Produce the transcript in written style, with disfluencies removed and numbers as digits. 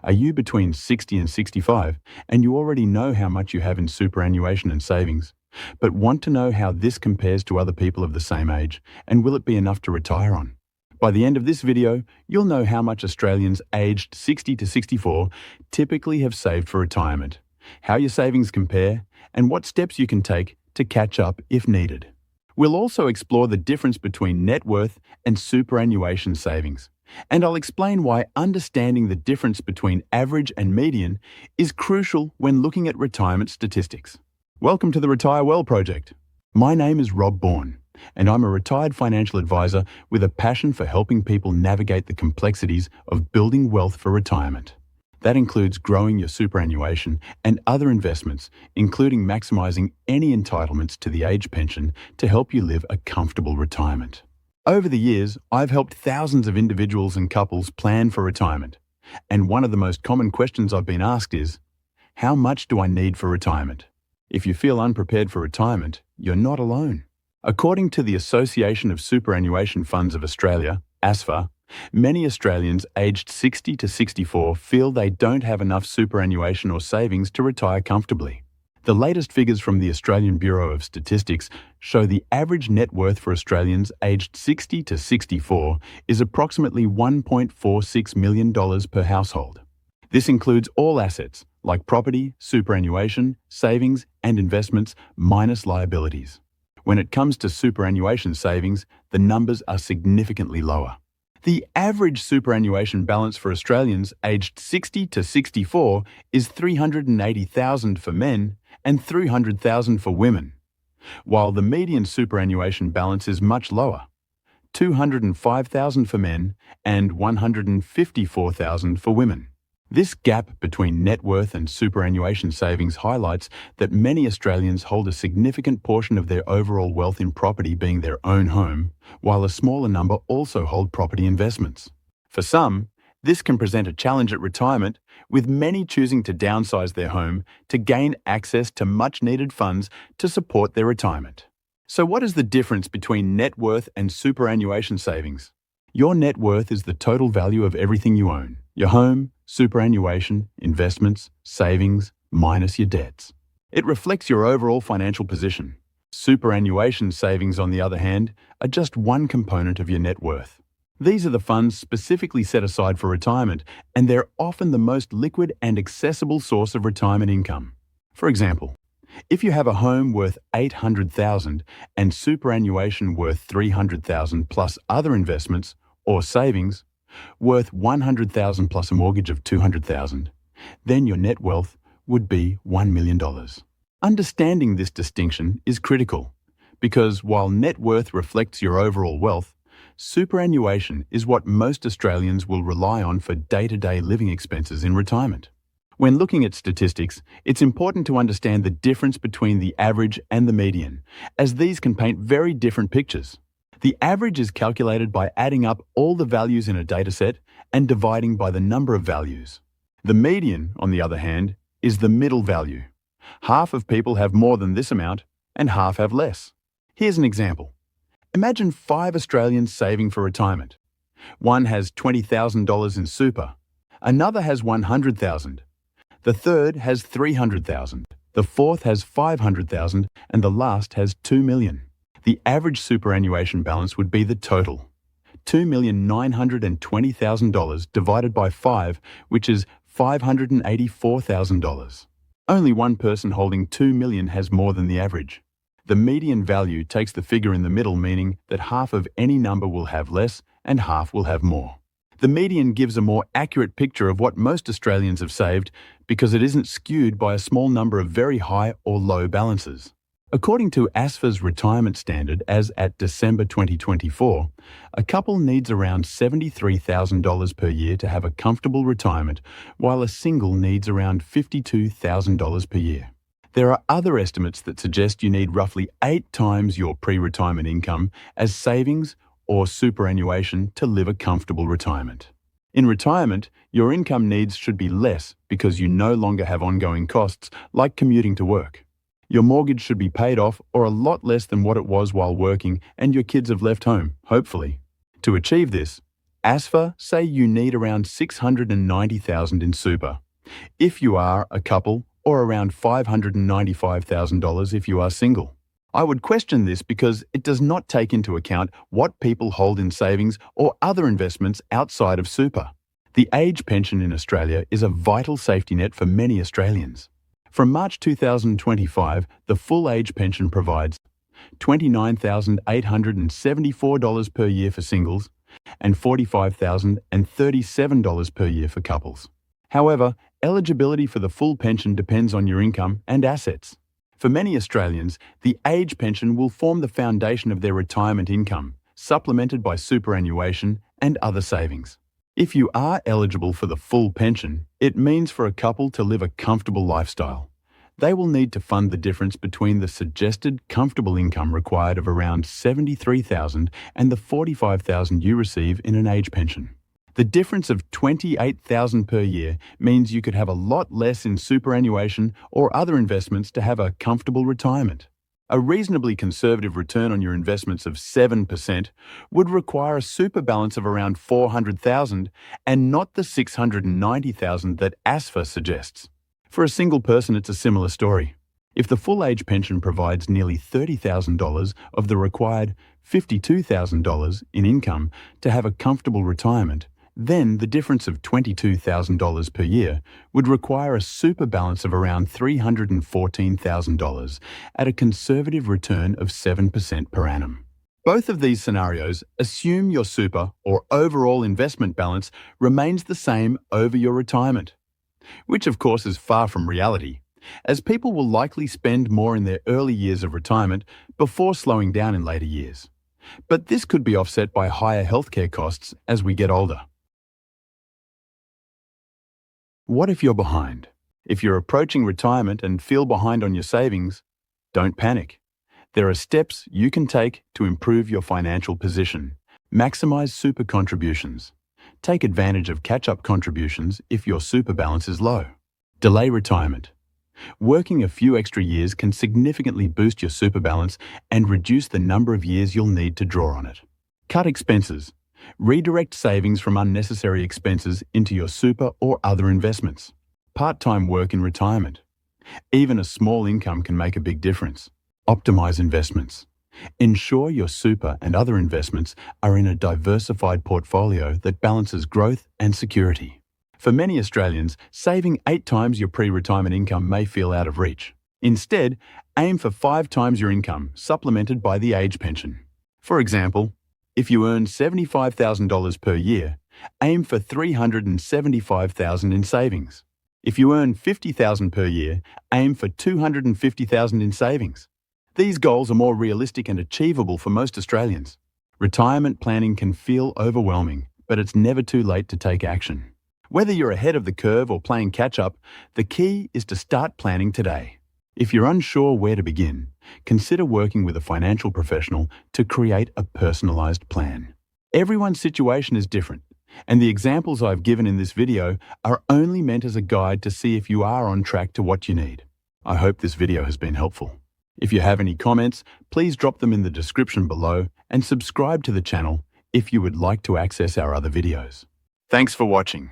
Are you between 60 and 65 and you already know how much you have in superannuation and savings, but want to know how this compares to other people of the same age, and will it be enough to retire on? By the end of this video, you'll know how much Australians aged 60 to 64 typically have saved for retirement, how your savings compare, and what steps you can take to catch up if needed. We'll also explore the difference between net worth and superannuation savings, and I'll explain why understanding the difference between average and median is crucial when looking at retirement statistics. Welcome to the Retire Well Project. My name is Rob Bourne, and I'm a retired financial advisor with a passion for helping people navigate the complexities of building wealth for retirement. That includes growing your superannuation and other investments, including maximizing any entitlements to the age pension to help you live a comfortable retirement. Over the years, I've helped thousands of individuals and couples plan for retirement. And one of the most common questions I've been asked is, how much do I need for retirement? If you feel unprepared for retirement, you're not alone. According to the Association of Superannuation Funds of Australia, ASFA, many Australians aged 60 to 64 feel they don't have enough superannuation or savings to retire comfortably. The latest figures from the Australian Bureau of Statistics show the average net worth for Australians aged 60 to 64 is approximately $1.46 million per household. This includes all assets like property, superannuation, savings, and investments minus liabilities. When it comes to superannuation savings, the numbers are significantly lower. The average superannuation balance for Australians aged 60 to 64 is $380,000 for men and $300,000 for women, while the median superannuation balance is much lower, $205,000 for men and $154,000 for women. This gap between net worth and superannuation savings highlights that many Australians hold a significant portion of their overall wealth in property being their own home, while a smaller number also hold property investments. For some, this can present a challenge at retirement, with many choosing to downsize their home to gain access to much-needed funds to support their retirement. So what is the difference between net worth and superannuation savings? Your net worth is the total value of everything you own: your home, superannuation, investments, savings, minus your debts. It reflects your overall financial position. Superannuation savings, on the other hand, are just one component of your net worth. These are the funds specifically set aside for retirement, and they're often the most liquid and accessible source of retirement income. For example, if you have a home worth $800,000 and superannuation worth $300,000 plus other investments or savings worth $100,000 plus a mortgage of $200,000, then your net wealth would be $1 million. Understanding this distinction is critical, because while net worth reflects your overall wealth, superannuation is what most Australians will rely on for day-to-day living expenses in retirement. When looking at statistics, it's important to understand the difference between the average and the median, as these can paint very different pictures. The average is calculated by adding up all the values in a dataset and dividing by the number of values. The median, on the other hand, is the middle value. Half of people have more than this amount and half have less. Here's an example. Imagine 5 Australians saving for retirement. One has $20,000 in super. Another has $100,000. The third has $300,000. The fourth has $500,000, and the last has $2 million. The average superannuation balance would be the total, $2,920,000 divided by 5, which is $584,000. Only one person holding $2 million has more than the average. The median value takes the figure in the middle, meaning that half of any number will have less and half will have more. The median gives a more accurate picture of what most Australians have saved because it isn't skewed by a small number of very high or low balances. According to ASFA's retirement standard as at December 2024, a couple needs around $73,000 per year to have a comfortable retirement, while a single needs around $52,000 per year. There are other estimates that suggest you need roughly 8 times your pre-retirement income as savings or superannuation to live a comfortable retirement. In retirement, your income needs should be less because you no longer have ongoing costs like commuting to work. Your mortgage should be paid off or a lot less than what it was while working, and your kids have left home, hopefully. To achieve this, ASFA say you need around $690,000 in super if you are a couple, or around $595,000 if you are single. I would question this because it does not take into account what people hold in savings or other investments outside of super. The age pension in Australia is a vital safety net for many Australians. From March 2025, the full age pension provides $29,874 per year for singles and $45,037 per year for couples. However, eligibility for the full pension depends on your income and assets. For many Australians, the age pension will form the foundation of their retirement income, supplemented by superannuation and other savings. If you are eligible for the full pension, it means for a couple to live a comfortable lifestyle. They will need to fund the difference between the suggested comfortable income required of around $73,000 and the $45,000 you receive in an age pension. The difference of $28,000 per year means you could have a lot less in superannuation or other investments to have a comfortable retirement. A reasonably conservative return on your investments of 7% would require a super balance of around $400,000 and not the $690,000 that ASFA suggests. For a single person, it's a similar story. If the full age pension provides nearly $30,000 of the required $52,000 in income to have a comfortable retirement, then the difference of $22,000 per year would require a super balance of around $314,000 at a conservative return of 7% per annum. Both of these scenarios assume your super or overall investment balance remains the same over your retirement, which of course is far from reality, as people will likely spend more in their early years of retirement before slowing down in later years. But this could be offset by higher healthcare costs as we get older. What if you're behind? If you're approaching retirement and feel behind on your savings, don't panic. There are steps you can take to improve your financial position. Maximize super contributions. Take advantage of catch-up contributions if your super balance is low. Delay retirement. Working a few extra years can significantly boost your super balance and reduce the number of years you'll need to draw on it. Cut expenses. Redirect savings from unnecessary expenses into your super or other investments. Part-time work in retirement. Even a small income can make a big difference. Optimize investments. Ensure your super and other investments are in a diversified portfolio that balances growth and security. For many Australians, saving 8 times your pre-retirement income may feel out of reach. Instead, aim for 5 times your income, supplemented by the age pension. For example, if you earn $75,000 per year, aim for $375,000 in savings. If you earn $50,000 per year, aim for $250,000 in savings. These goals are more realistic and achievable for most Australians. Retirement planning can feel overwhelming, but it's never too late to take action. Whether you're ahead of the curve or playing catch-up, the key is to start planning today. If you're unsure where to begin, consider working with a financial professional to create a personalized plan. Everyone's situation is different, and the examples I've given in this video are only meant as a guide to see if you are on track to what you need. I hope this video has been helpful. If you have any comments, please drop them in the description below and subscribe to the channel if you would like to access our other videos. Thanks for watching.